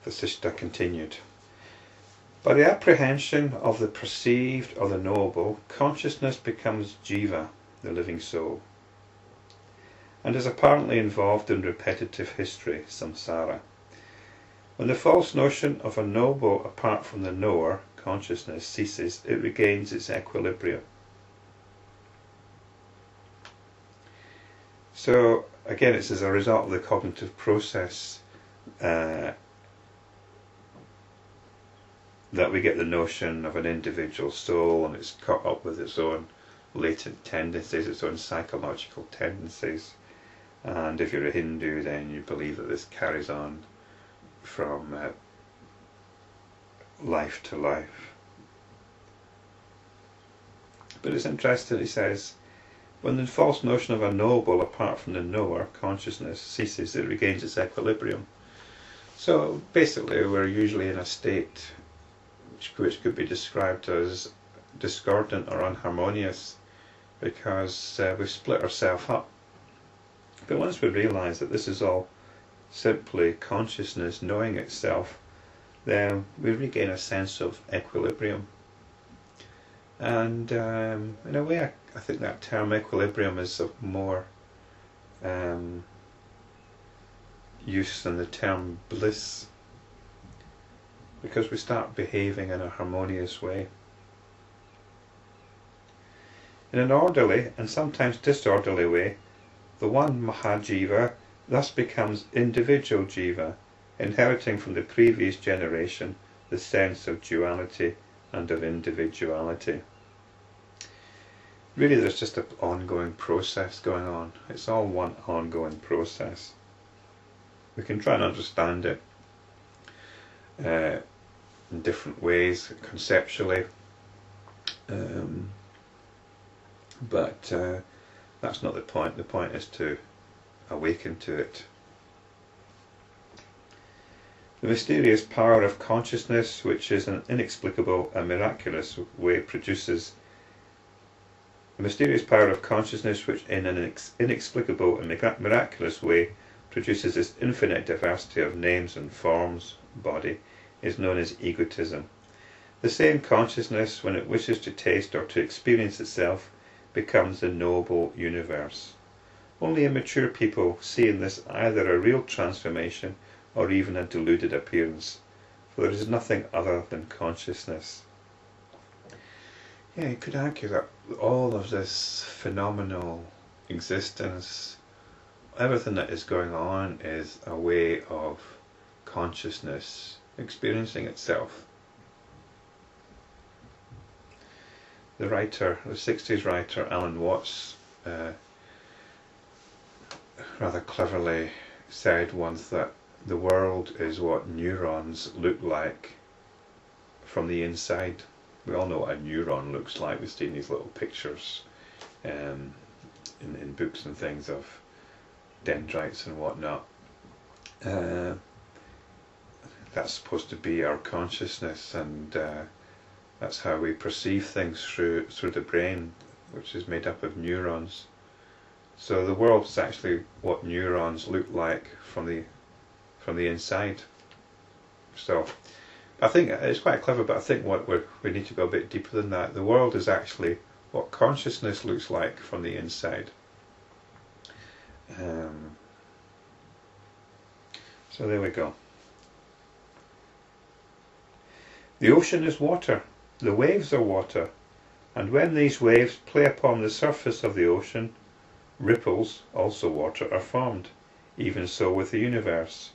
Vasistha continued. By the apprehension of the perceived or the knowable, consciousness becomes jiva, the living soul, and is apparently involved in repetitive history, samsara. When the false notion of a knowable apart from the knower, consciousness, ceases, it regains its equilibrium. So again, it's as a result of the cognitive process that we get the notion of an individual soul, and it's caught up with its own latent tendencies, its own psychological tendencies. And if you're a Hindu, then you believe that this carries on from life to life. But it's interesting, he says, when the false notion of a knowable apart from the knower, consciousness, ceases, it regains its equilibrium. So basically we're usually in a state which could be described as discordant or unharmonious, because we've split ourselves up. But once we realise that this is all simply consciousness knowing itself, then we regain a sense of equilibrium. And in a way, I think that term equilibrium is of more use than the term bliss, because we start behaving in a harmonious way. In an orderly and sometimes disorderly way, the one Mahajiva thus becomes individual jiva, inheriting from the previous generation the sense of duality and of individuality. Really, there's just an ongoing process going on. It's all one ongoing process. We can try and understand it in different ways, conceptually, but that's not the point. The point is to awaken to it. The mysterious power of consciousness, which is an inexplicable and miraculous way produces the mysterious power of consciousness, which in an inexplicable and miraculous way produces this infinite diversity of names and forms, body, is known as egotism. The same consciousness, when it wishes to taste or to experience itself, becomes the knowable universe. Only immature people see in this either a real transformation or even a deluded appearance, for there is nothing other than consciousness. Yeah, you could argue that all of this phenomenal existence, everything that is going on, is a way of consciousness experiencing itself. The writer, the 60s writer Alan Watts, rather cleverly said once that the world is what neurons look like from the inside. We all know what a neuron looks like. We've seen these little pictures in books and things of dendrites and whatnot. That's supposed to be our consciousness, and that's how we perceive things through the brain, which is made up of neurons. So the world is actually what neurons look like from the inside. So I think it's quite clever, but I think we need to go a bit deeper than that. The world is actually what consciousness looks like from the inside. So there we go. The ocean is water, the waves are water, and when these waves play upon the surface of the ocean, ripples, also water, are formed. Even so with the universe.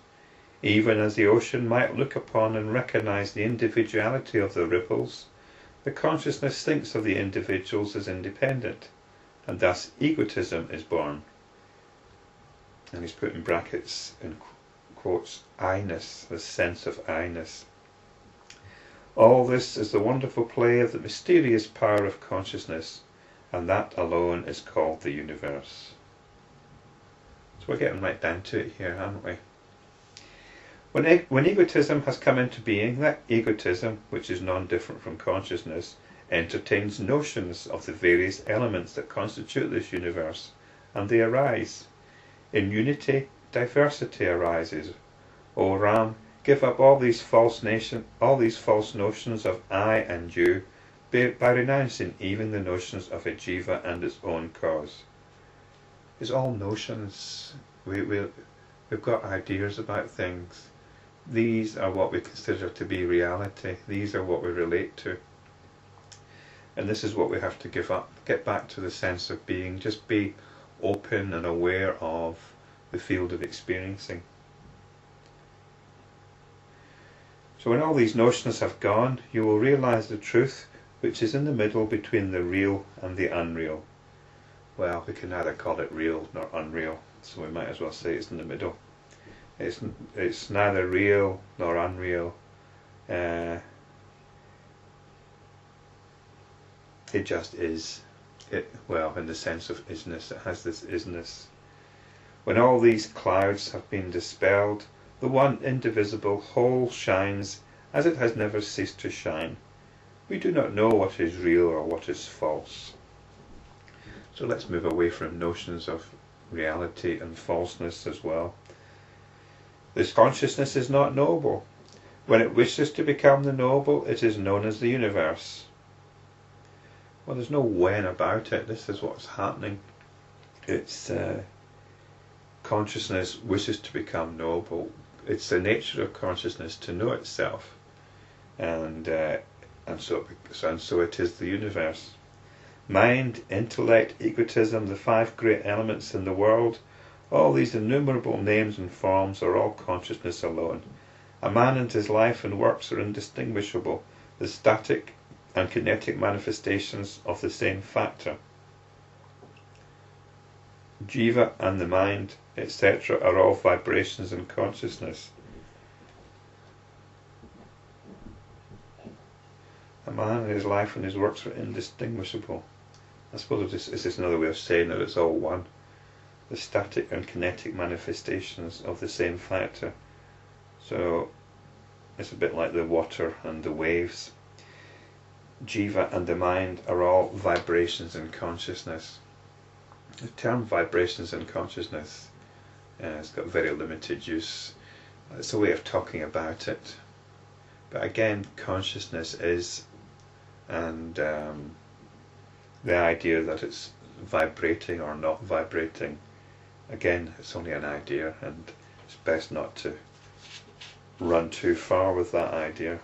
Even as the ocean might look upon and recognize the individuality of the ripples, the consciousness thinks of the individuals as independent, and thus egotism is born. And he's put in brackets, in quotes, I-ness, the sense of I-ness. All this is the wonderful play of the mysterious power of consciousness, and that alone is called the universe. So we're getting right down to it here, aren't we? When egotism has come into being, that egotism, which is non-different from consciousness, entertains notions of the various elements that constitute this universe, and they arise. In unity, diversity arises. O Ram, give up all these false notions of I and you, by renouncing even the notions of a jiva and its own cause. It's all notions. We've got ideas about things. These are what we consider to be reality. These are what we relate to. And this is what we have to give up. Get back to the sense of being. Just be open and aware of the field of experiencing. So when all these notions have gone, you will realize the truth which is in the middle between the real and the unreal. Well, we can neither call it real nor unreal, so we might as well say it's in the middle. It's neither real nor unreal. It just is. Well, in the sense of isness, it has this isness. When all these clouds have been dispelled, the one indivisible whole shines as it has never ceased to shine. We do not know what is real or what is false. So let's move away from notions of reality and falseness as well. This consciousness is not knowable. When it wishes to become the knowable, it is known as the universe. Well, there's no when about it. This is what's happening. It's consciousness wishes to become knowable. It's the nature of consciousness to know itself, and so it is the universe. Mind, intellect, egotism, the five great elements in the world, all these innumerable names and forms are all consciousness alone. A man and his life and works are indistinguishable, the static and kinetic manifestations of the same factor. Jiva and the mind, etc., are all vibrations in consciousness. A man and his life and his works are indistinguishable. I suppose this is another way of saying that it's all one. The static and kinetic manifestations of the same factor. So it's a bit like the water and the waves. Jiva and the mind are all vibrations in consciousness. The term vibrations in consciousness has got very limited use. It's a way of talking about it. But again, consciousness is, and the idea that it's vibrating or not vibrating, again, it's only an idea, and it's best not to run too far with that idea.